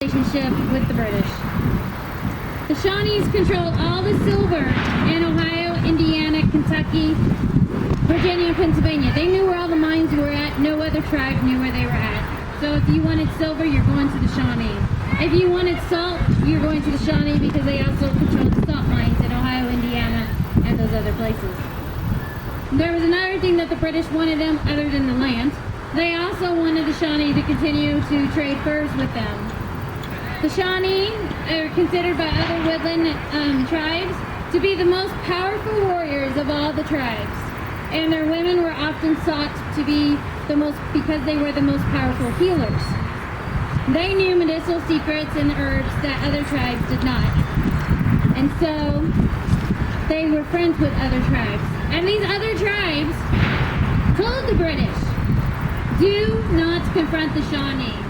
relationship with the British. The Shawnees controlled all the silver in Ohio, Indiana, Kentucky, Virginia, and Pennsylvania. They knew where all the mines were at. No other tribe knew where they were at. So if you wanted silver, you're going to the Shawnee. If you wanted salt, you're going to the Shawnee because they also controlled the salt mines in Ohio, Indiana, and those other places. There was another thing that the British wanted them other than the land. They also wanted the Shawnee to continue to trade furs with them. The Shawnee are considered by other woodland tribes to be the most powerful warriors of all the tribes. And their women were often sought to be the most, because they were the most powerful healers. They knew medicinal secrets and herbs that other tribes did not. And so they were friends with other tribes. And these other tribes told the British, do not confront the Shawnee.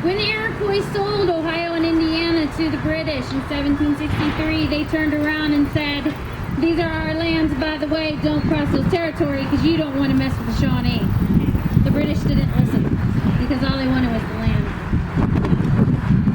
When the Iroquois sold Ohio and Indiana to the British in 1763, they turned around and said, these are our lands, by the way, don't cross those territory because you don't want to mess with the Shawnee. The British didn't listen because all they wanted was the land.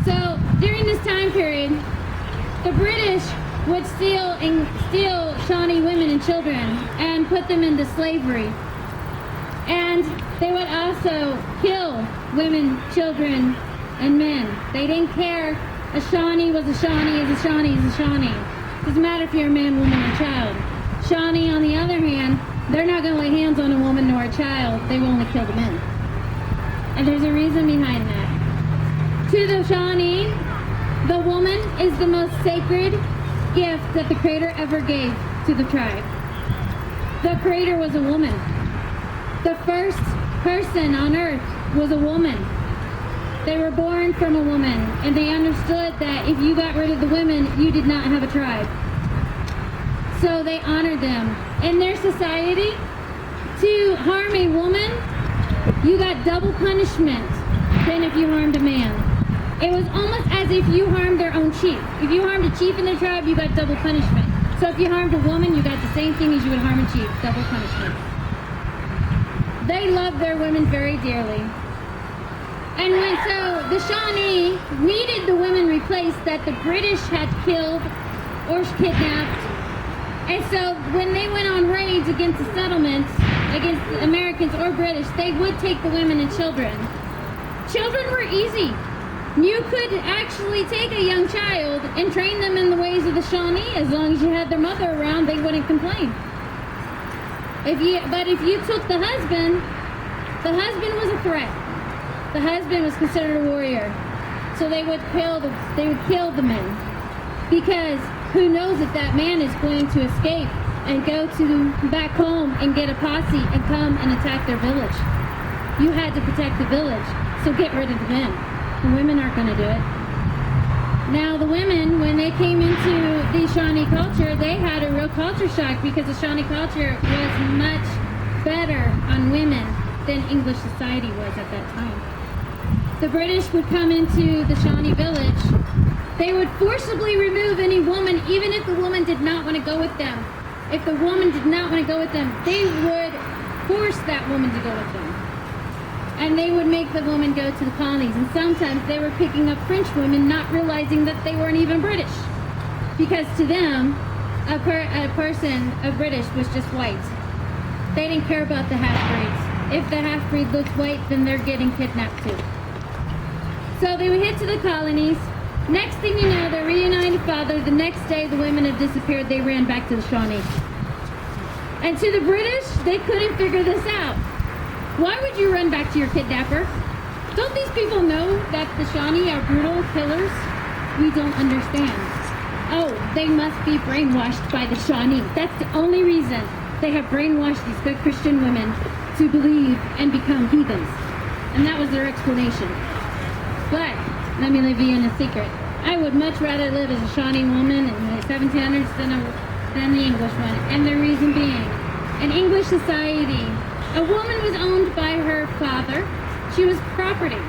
So during this time period, the British would steal Shawnee women and children and put them into slavery. And they would also kill women, children, and men. They didn't care. A Shawnee was a Shawnee, is a Shawnee, is a Shawnee. Doesn't matter if you're a man, woman, or child. Shawnee, on the other hand, they're not going to lay hands on a woman nor a child. They will only kill the men. And there's a reason behind that. To the Shawnee, the woman is the most sacred gift that the Creator ever gave to the tribe. The Creator was a woman. The first person on earth was a woman. They were born from a woman, and they understood that if you got rid of the women, you did not have a tribe. So they honored them. In their society, to harm a woman, you got double punishment than if you harmed a man. It was almost as if you harmed their own chief. If you harmed a chief in their tribe, you got double punishment. So if you harmed a woman, you got the same thing as you would harm a chief, double punishment. They loved their women very dearly. And so the Shawnee needed the women replaced that the British had killed or kidnapped. And so when they went on raids against the settlements, against the Americans or British, they would take the women and children. Children were easy. You could actually take a young child and train them in the ways of the Shawnee. As long as you had their mother around, they wouldn't complain. But if you took the husband was a threat. The husband was considered a warrior. So they would kill the men. Because who knows if that man is going to escape and go back home and get a posse and come and attack their village. You had to protect the village. So get rid of the men. The women aren't going to do it. Now the women, when they came into the Shawnee culture, they had a real culture shock because the Shawnee culture was much better on women than English society was at that time. The British would come into the Shawnee village. They would forcibly remove any woman, even if the woman did not want to go with them. If the woman did not want to go with them, they would force that woman to go with them. And they would make the woman go to the colonies. And sometimes they were picking up French women, not realizing that they weren't even British. Because to them, a person of British was just white. They didn't care about the half-breeds. If the half-breed looks white, then they're getting kidnapped too. So they would hit to the colonies. Next thing you know, they're reunited father. The next day, the women have disappeared. They ran back to the Shawnee. And to the British, they couldn't figure this out. Why would you run back to your kidnapper? Don't these people know that the Shawnee are brutal killers? We don't understand. Oh, they must be brainwashed by the Shawnee. That's the only reason they have brainwashed these good Christian women to believe and become heathens. And that was their explanation. But let me leave you in a secret. I would much rather live as a Shawnee woman in the 1700s than the English one. And the reason being, in English society, a woman was owned by her father. She was property.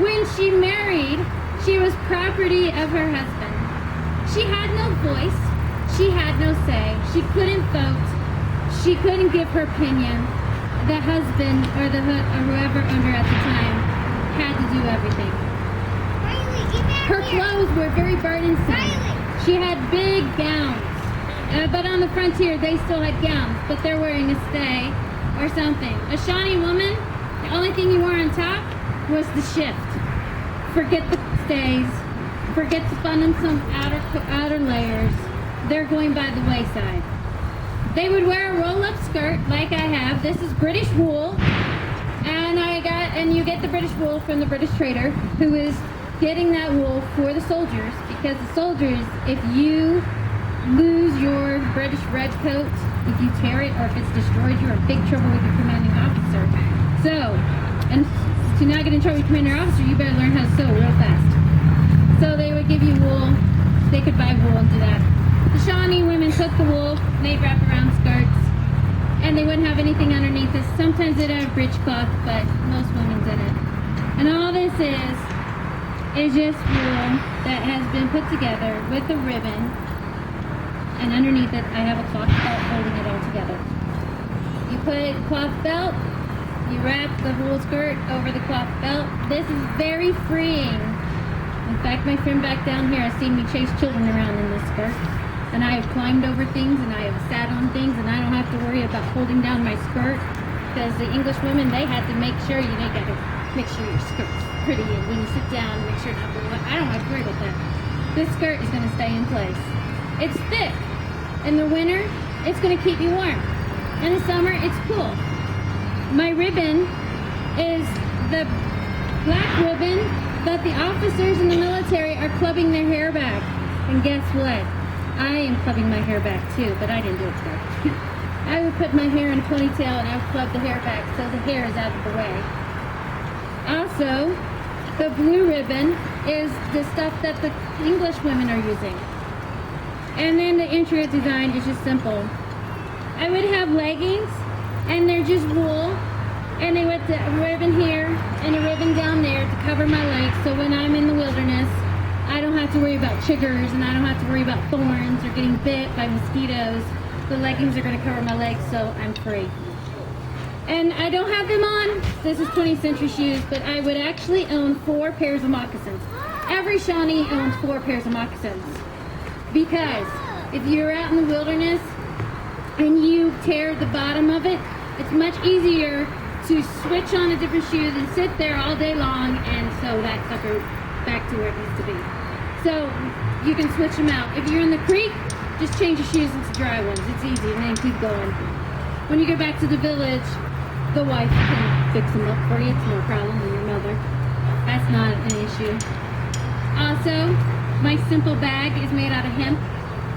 When she married, she was property of her husband. She had no voice. She had no say. She couldn't vote. She couldn't give her opinion. The husband or whoever owned her at the time had to do everything. Her clothes were very burdensome. She had big gowns. But on the frontier, they still had gowns, but they're wearing a stay or something. A Shawnee woman, the only thing you wore on top was the shift. Forget the stays. Forget the burdensome outer layers. They're going by the wayside. They would wear a roll-up skirt like I have. This is British wool. And you get the British wool from the British trader who is getting that wool for the soldiers, because the soldiers, if you lose your British red coat, if you tear it or if it's destroyed, you're in big trouble with your commanding officer. So, and to not get in trouble with your commanding officer, you better learn how to sew real fast. So they would give you wool. They could buy wool and do that. The Shawnee women took the wool, and they'd wrap around skirts, and they wouldn't have anything underneath this. Sometimes they'd have breechcloth, but most women didn't. And all this is just wool that has been put together with a ribbon, and underneath it I have a cloth belt holding it all together. You put a cloth belt, you wrap the wool skirt over the cloth belt. This is very freeing. In fact, my friend back down here has seen me chase children around in this skirt. And I have climbed over things, and I have sat on things, and I don't have to worry about holding down my skirt, because the English women, they had to make sure, you got to make sure your skirt's pretty, and when you sit down, make sure not to, I don't have to worry about that. This skirt is going to stay in place. It's thick. In the winter, it's going to keep you warm. In the summer, it's cool. My ribbon is the black ribbon that the officers in the military are clubbing their hair back. And guess what? I am clubbing my hair back too, but I didn't do it today. I would put my hair in a ponytail and I would club the hair back so the hair is out of the way. Also, the blue ribbon is the stuff that the English women are using. And then the intricate design is just simple. I would have leggings, and they're just wool, and they would a ribbon here and a ribbon down there to cover my legs, so when I'm in the wilderness, I don't have to worry about chiggers, and I don't have to worry about thorns or getting bit by mosquitoes. The leggings are going to cover my legs, so I'm free. And I don't have them on. This is 20th century shoes, but I would actually own 4 pairs of moccasins. Every Shawnee owns 4 pairs of moccasins. Because if you're out in the wilderness and you tear the bottom of it, it's much easier to switch on a different shoe than sit there all day long and sew that sucker back to where it needs to be. So you can switch them out. If you're in the creek, just change your shoes into dry ones. It's easy, and then keep going. When you go back to the village, the wife can fix them up for you. It's no problem with your mother. That's not an issue. Also, my simple bag is made out of hemp.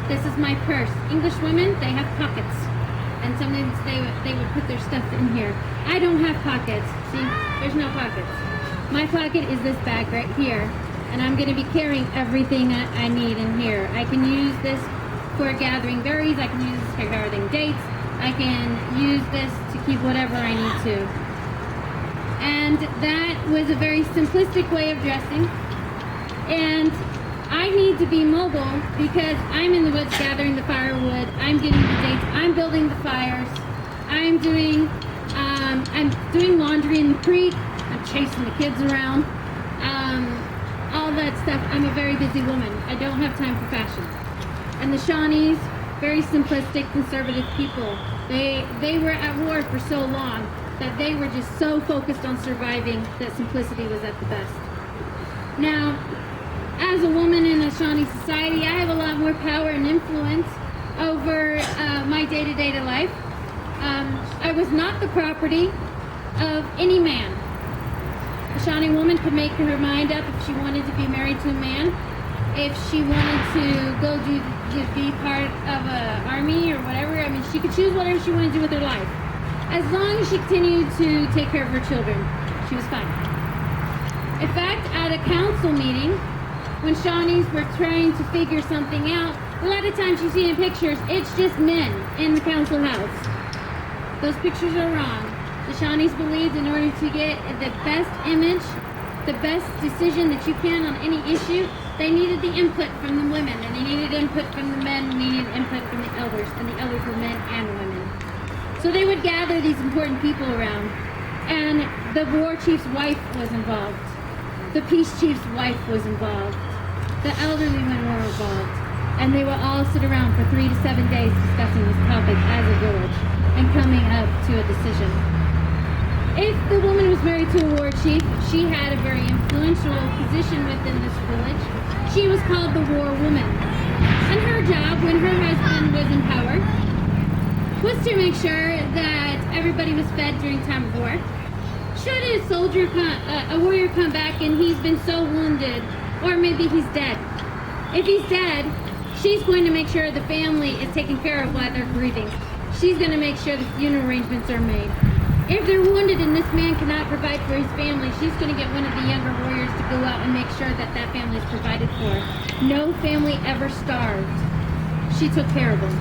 This is my purse. English women, they have pockets. And sometimes they would put their stuff in here. I don't have pockets. See, there's no pockets. My pocket is this bag right here, and I'm going to be carrying everything I need in here. I can use this for gathering berries. I can use this for gathering dates. I can use this to keep whatever I need to. And that was a very simplistic way of dressing. And I need to be mobile because I'm in the woods gathering the firewood. I'm getting the dates. I'm building the fires. I'm doing laundry in the creek. I'm chasing the kids around, all that stuff. I'm a very busy woman. I don't have time for fashion. And the Shawnees, very simplistic, conservative people. They were at war for so long that they were just so focused on surviving that simplicity was at the best. Now, as a woman in a Shawnee society, I have a lot more power and influence over my day-to-day life. I was not the property of any man. A Shawnee woman could make her mind up if she wanted to be married to a man, if she wanted to go to be part of an army or whatever. I mean, she could choose whatever she wanted to do with her life. As long as she continued to take care of her children, she was fine. In fact, at a council meeting, when Shawnees were trying to figure something out, a lot of times you see in pictures, it's just men in the council house. Those pictures are wrong. The Shawnees believed in order to get the best image, the best decision that you can on any issue, they needed the input from the women, and they needed input from the men, and they needed input from the elders, and the elders were men and women. So they would gather these important people around, and the war chief's wife was involved. The peace chief's wife was involved. the elderly women were involved, and they would all sit around for 3 to 7 days discussing this topic as a village and coming up to a decision. If the woman was married to a war chief, she had a very influential position within this village. She was called the war woman. And her job, when her husband was in power, was to make sure that everybody was fed during time of war. Should a warrior come back and he's been so wounded, or maybe he's dead. If he's dead, she's going to make sure the family is taken care of while they're grieving. She's going to make sure the funeral arrangements are made. If they're wounded and this man cannot provide for his family, she's going to get one of the younger warriors to go out and make sure that that family is provided for. No family ever starved. She took care of them.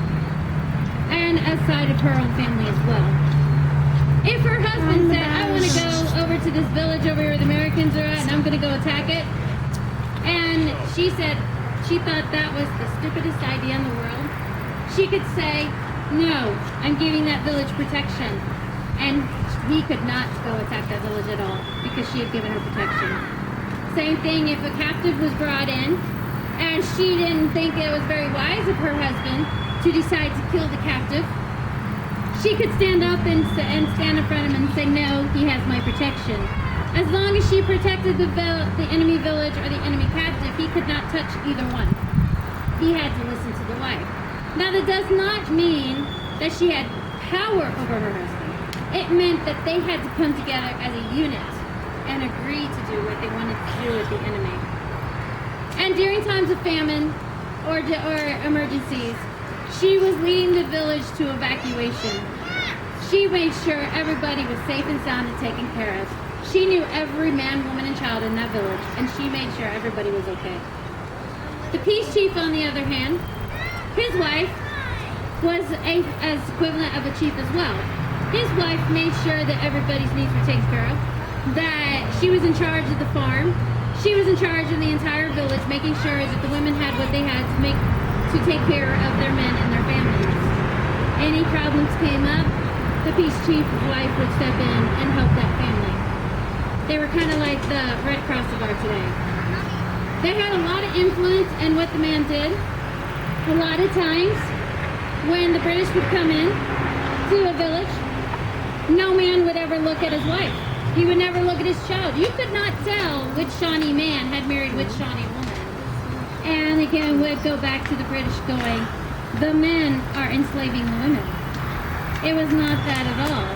And aside of her own family as well. If her husband said, I want to go over to this village over here where the Americans are at and I'm going to go attack it, and she said she thought that was the stupidest idea in the world, she could say, no, I'm giving that village protection. And he could not go attack that village at all because she had given her protection. Same thing if a captive was brought in and she didn't think it was very wise of her husband to decide to kill the captive, she could stand up and stand in front of him and say, no, he has my protection. As long as she protected the enemy village or the enemy captive, he could not touch either one. He had to listen to the wife. Now that does not mean that she had power over her husband. It meant that they had to come together as a unit and agree to do what they wanted to do with the enemy. And during times of famine or emergencies, she was leading the village to evacuation. She made sure everybody was safe and sound and taken care of. She knew every man, woman, and child in that village, and she made sure everybody was okay. The peace chief, on the other hand, his wife was as equivalent of a chief as well. His wife made sure that everybody's needs were taken care of, that she was in charge of the farm, she was in charge of the entire village, making sure that the women had what they had to take care of their men and their families. Any problems came up, the peace chief's wife would step in and help that family. They were kind of like the Red Cross of our today. They had a lot of influence in what the man did. A lot of times, when the British would come in to a village, no man would ever look at his wife. He would never look at his child. You could not tell which Shawnee man had married which Shawnee woman. And again, would go back to the British going, the men are enslaving the women. It was not that at all.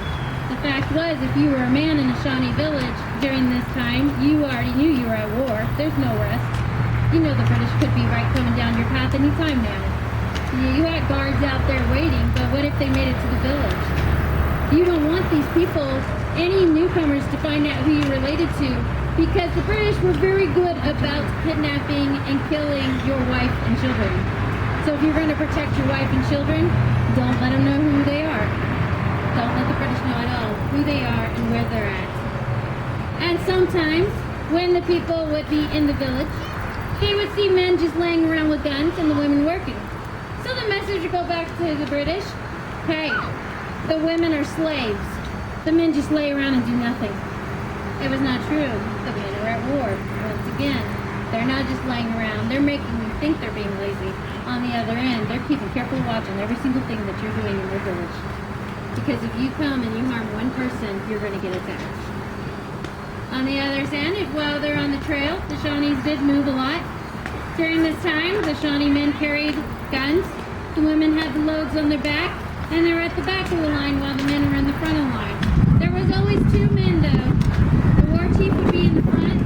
The fact was, if you were a man in a Shawnee village during this time, you already knew you were at war. There's no rest. You know the British could be right coming down your path any time now. You had guards out there waiting, but what if they made it to the village? You don't want these people, any newcomers, to find out who you're related to, because the British were very good about kidnapping and killing your wife and children. So if you're going to protect your wife and children, don't let them know who they are. Don't let the British know at all who they are and where they're at. And sometimes, when the people would be in the village, they would see men just laying around with guns and the women working. So the message would go back to the British, hey, the women are slaves. The men just lay around and do nothing. It was not true. The men are at war. Once again, they're not just laying around. They're making you think they're being lazy. On the other end, they're keeping careful watch on every single thing that you're doing in their village. Because if you come and you harm one person, you're going to get attacked. On the other hand, while they're on the trail, the Shawnees did move a lot. During this time, the Shawnee men carried guns. The women had the loads on their back, and they were at the back of the line while the men were in the front of the line. There was always two men, though. The war chief would be in the front,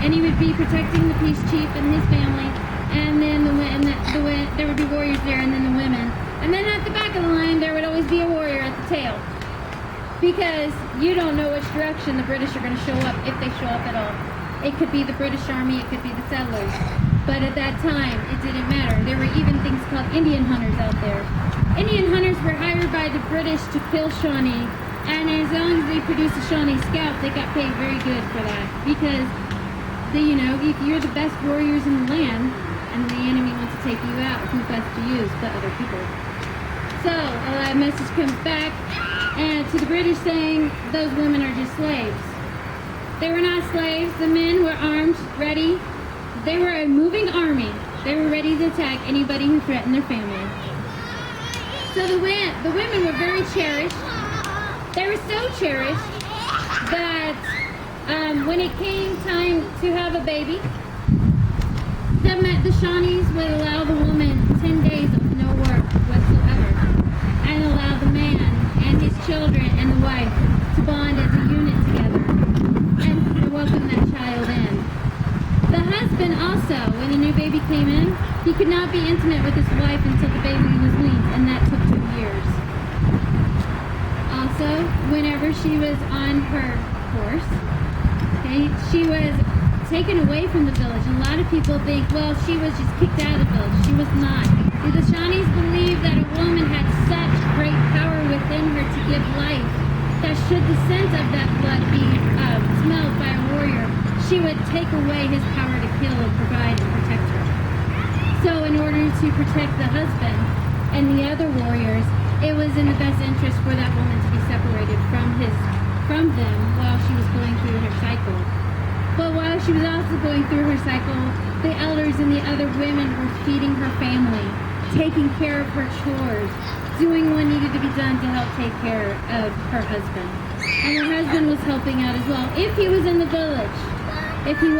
and he would be protecting the peace chief and his family, and then there would be warriors there, and then the women. And then at the back of the line, there would always be a warrior at the tail. Because you don't know which direction the British are going to show up, if they show up at all. It could be the British Army, it could be the settlers. But at that time, it didn't matter. There were even things called Indian hunters out there. Indian hunters were hired by the British to kill Shawnee, and as long as they produced a Shawnee scalp, they got paid very good for that. Because, if you're the best warriors in the land, and the enemy wants to take you out, who best to use but other people? So, a message comes back and to the British saying, those women are just slaves. They were not slaves. The men were armed, ready. They were a moving army. They were ready to attack anybody who threatened their family. So the women were very cherished. They were so cherished that when it came time to have a baby, the Shawnees would allow the woman 10 days of no work whatsoever and allow the man and his children and the wife to bond as a unit together and welcome that child in. The husband also, when the new baby came in, he could not be intimate with his wife until the baby was weaned, and that took 2 years. Also, whenever she was on her horse, okay, she was taken away from the village. A lot of people think, well, she was just kicked out of the village. She was not. The Shawnees believed that a woman had such great power within her to give life that should the scent of that blood be smelled by a warrior, she would take away his power to kill and provide and protect her. So in order to protect the husband and the other warriors, it was in the best interest for that woman to be separated from them while she was going through her cycle. But while she was also going through her cycle, the elders and the other women were feeding her family, taking care of her chores, doing what needed to be done to help take care of her husband. And her husband was helping out as well, if he was in the village. If he was